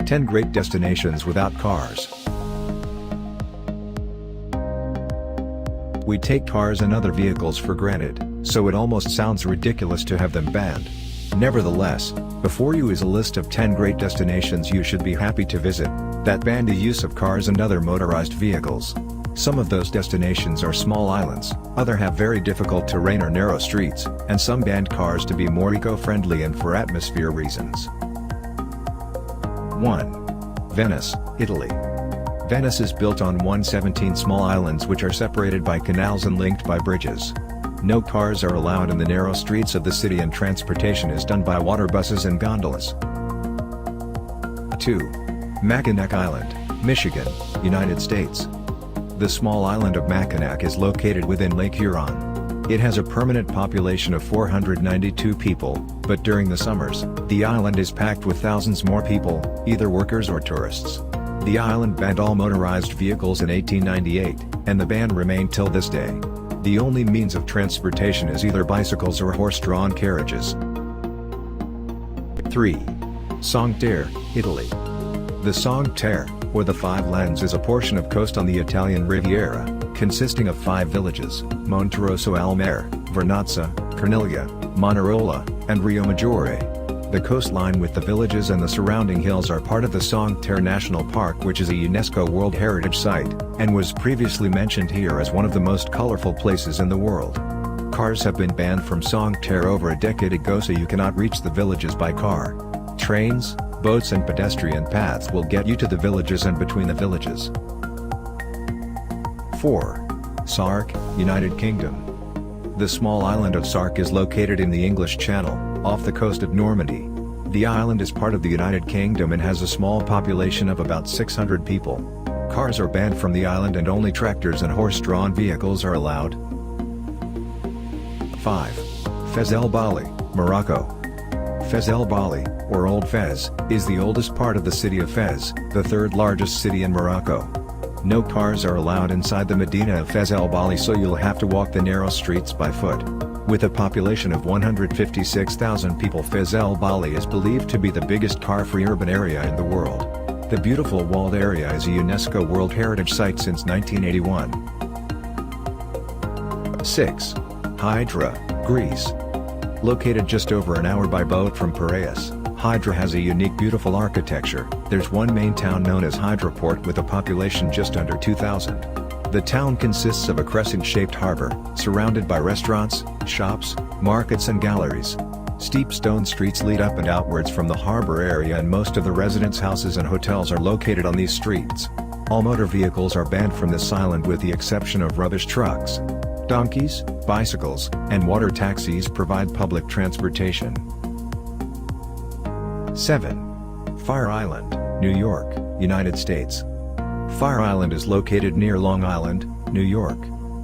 10 Great Destinations Without Cars. We take cars and other vehicles for granted, so it almost sounds ridiculous to have them banned. Nevertheless, before you is a list of 10 great destinations you should be happy to visit, that ban the use of cars and other motorized vehicles. Some of those destinations are small islands, other have very difficult terrain or narrow streets, and some banned cars to be more eco-friendly and for atmosphere reasons. 1. Venice, Italy. Venice is built on 117 small islands which are separated by canals and linked by bridges. No cars are allowed in the narrow streets of the city and transportation is done by water buses and gondolas. 2. Mackinac Island, Michigan, United States. The small island of Mackinac is located within Lake Huron. It has a permanent population of 492 people, but during the summers, the island is packed with thousands more people, either workers or tourists. The island banned all motorized vehicles in 1898, and the ban remained till this day. The only means of transportation is either bicycles or horse-drawn carriages. 3. Cinque Terre, Italy. The Cinque Terre, or the Five Lands is a portion of coast on the Italian Riviera, consisting of 5 villages, Monterosso al Mare, Vernazza, Corniglia, Monarola, and Rio Maggiore. The coastline with the villages and the surrounding hills are part of the Cinque Terre National Park, which is a UNESCO World Heritage Site, and was previously mentioned here as one of the most colorful places in the world. Cars have been banned from Cinque Terre over a decade ago, so you cannot reach the villages by car. Trains, boats and pedestrian paths will get you to the villages and between the villages. 4. Sark, United Kingdom. The small island of Sark is located in the English Channel, off the coast of Normandy. The island is part of the United Kingdom and has a small population of about 600 people. Cars are banned from the island and only tractors and horse-drawn vehicles are allowed. 5. Fez El Bali, Morocco. Fez El Bali, or Old Fez, is the oldest part of the city of Fez, the third largest city in Morocco. No cars are allowed inside the Medina of Fez El Bali, so you'll have to walk the narrow streets by foot. With a population of 156,000 people, Fez El Bali is believed to be the biggest car-free urban area in the world. The beautiful walled area is a UNESCO World Heritage Site since 1981. 6. Hydra, Greece. Located just over an hour by boat from Piraeus, Hydra has a unique beautiful architecture. There's one main town known as Hydroport with a population just under 2,000. The town consists of a crescent-shaped harbor, surrounded by restaurants, shops, markets and galleries. Steep stone streets lead up and outwards from the harbor area, and most of the residents' houses and hotels are located on these streets. All motor vehicles are banned from this island with the exception of rubbish trucks. Donkeys, bicycles, and water taxis provide public transportation. 7. Fire Island, New York, United States. Fire Island is located near Long Island, New York.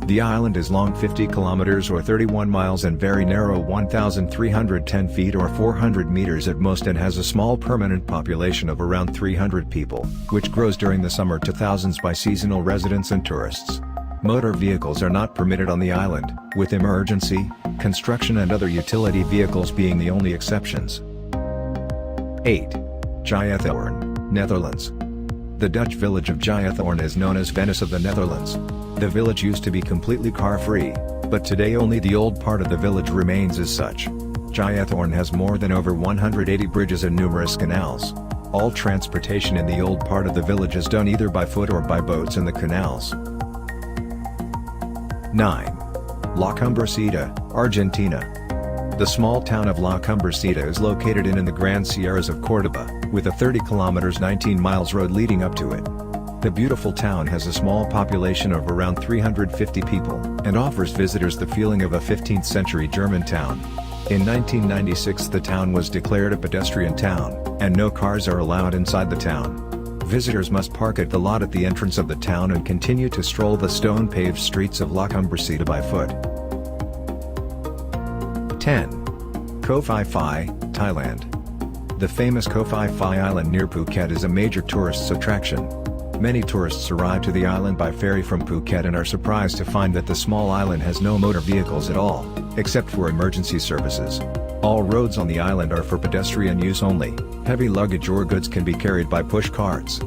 The island is long 50 kilometers or 31 miles and very narrow 1,310 feet or 400 meters at most, and has a small permanent population of around 300 people, which grows during the summer to thousands by seasonal residents and tourists. Motor vehicles are not permitted on the island, with emergency, construction and other utility vehicles being the only exceptions. 8. Jythorn, Netherlands. The Dutch village of Jythorn is known as Venice of the Netherlands. The village used to be completely car-free, but today only the old part of the village remains as such. Jythorn has more than over 180 bridges and numerous canals. All transportation in the old part of the village is done either by foot or by boats in the canals. 9. La Cumbrecita, Argentina. The small town of La Cumbrecita is located in the Grand Sierras of Cordoba, with a 30 kilometers 19 miles road leading up to it. The beautiful town has a small population of around 350 people, and offers visitors the feeling of a 15th century German town. In 1996 the town was declared a pedestrian town, and no cars are allowed inside the town. Visitors must park at the lot at the entrance of the town and continue to stroll the stone-paved streets of La Cumbrecita by foot. 10. Koh Phi Phi, Thailand. The famous Koh Phi Phi Island near Phuket is a major tourist attraction. Many tourists arrive to the island by ferry from Phuket and are surprised to find that the small island has no motor vehicles at all, except for emergency services. All roads on the island are for pedestrian use only. Heavy luggage or goods can be carried by push carts.